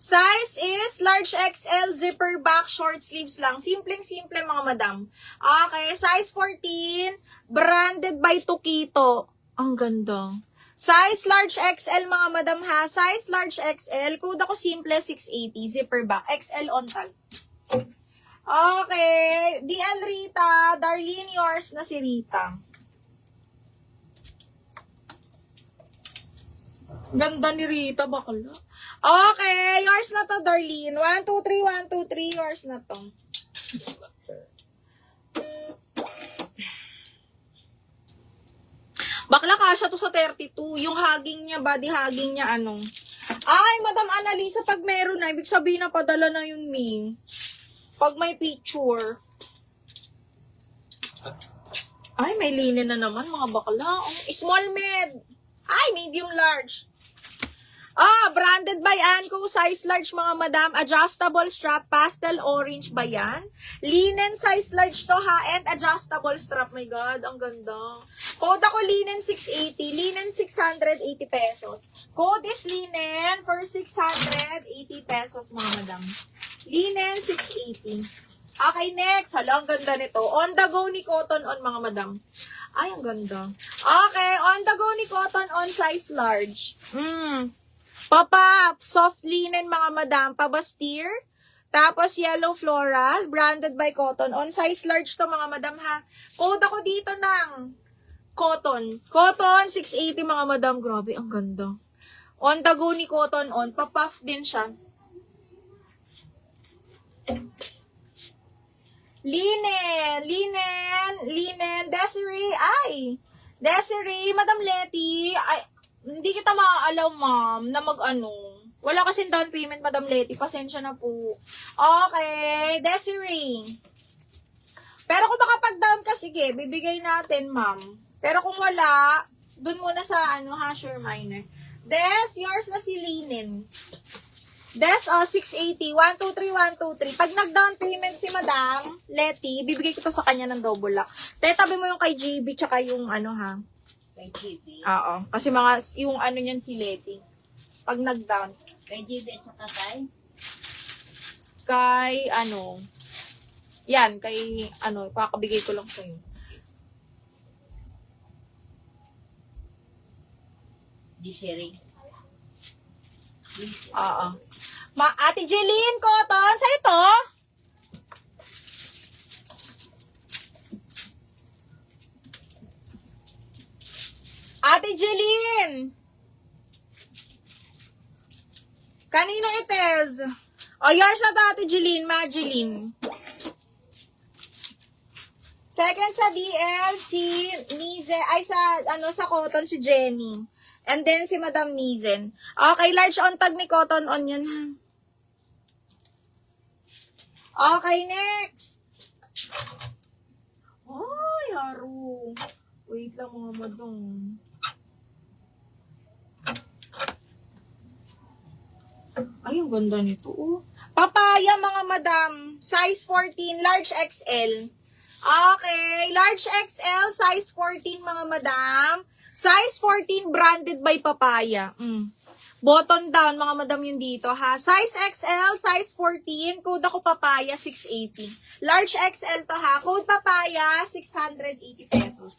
Size is large XL, zipper back, short sleeves lang. Simpleng-simple mga madam. Okay, size 14, branded by Tukito. Ang ganda. Size large XL mga madam ha. Size large XL. Code ako simple 680. Zipper back. XL on tag. Okay. DL Rita. Darlene, yours na si Rita. Ganda ni Rita. Bakala. Okay. Yours na to, Darlene. 1, 2, 3, 1, 2, 3. Yours na to. Bakla kasya to sa 32. Yung hugging niya, body hugging niya, ano. Ay, Madam Annalisa, pag meron na, ibig sabihin na padala na yun, Ming. Pag may picture. Ay, may linen na naman, mga bakla. Oh, small med. Ay, medium large. Branded by Anco, size large mga madam, adjustable strap, pastel orange ba yan? Linen size large to ha, and adjustable strap, my God, ang ganda. Code ako linen 680, linen 680 pesos. Code is linen for 680 pesos mga madam. Linen 680. Okay, next. Hala, ang ganda nito. On the go ni Cotton On mga madam. Ay, ang ganda. Okay, on the go ni Cotton On size large. Pop-up, soft linen mga madam, pabastir. Tapos yellow floral, branded by Cotton On. Size large to mga madam ha. Code ako dito ng Cotton. Cotton 680 mga madam. Grabe, ang ganda. On the go ni Cotton On. Papuff din siya. Linen. Desiree, Madam Letty. Ay, hindi kita maaalaw, ma'am, na mag-ano. Wala kasing down payment, Madam Letty. Pasensya na po. Okay, Desiree. Pero kung makapag-down ka, sige, bibigay natin, ma'am. Pero kung wala, dun muna sa, Hasher Minor. Des, yours na si Linen. Des, 680. 1, 2, 3, 1, 2, 3. Pag nag-down payment si Madam Letty, bibigay ko to sa kanya ng double lock. Tetabi mo yung kay GB, tsaka yung ha. Kay GB. Oo. Kasi yung niyan si Letty. Pag nag-down. Kay GB at saka kay yan, kay pakabigay ko lang sa'yo. Desiree. Oo. Ate Jeline Cotton, sa ito? Ate Jeline! Kanino ites? Yours na to, Ate Jeline, Majeline. Second sa DL, si Nize, sa Cotton, si Jenny. And then, si Madam Nizen. Okay, large on tag ni Cotton On yan, ha? Okay, next. Ay, haro. Wait lang mga madam. Ay, ang ganda nito, oh. Papaya, mga madam. Size 14, large XL. Okay, large XL, size 14, mga madam. Size 14, branded by Papaya. Button down, mga madam yun dito, ha. Size XL, size 14. Code ako Papaya, 680. Large XL to, ha. Code Papaya, 680 pesos.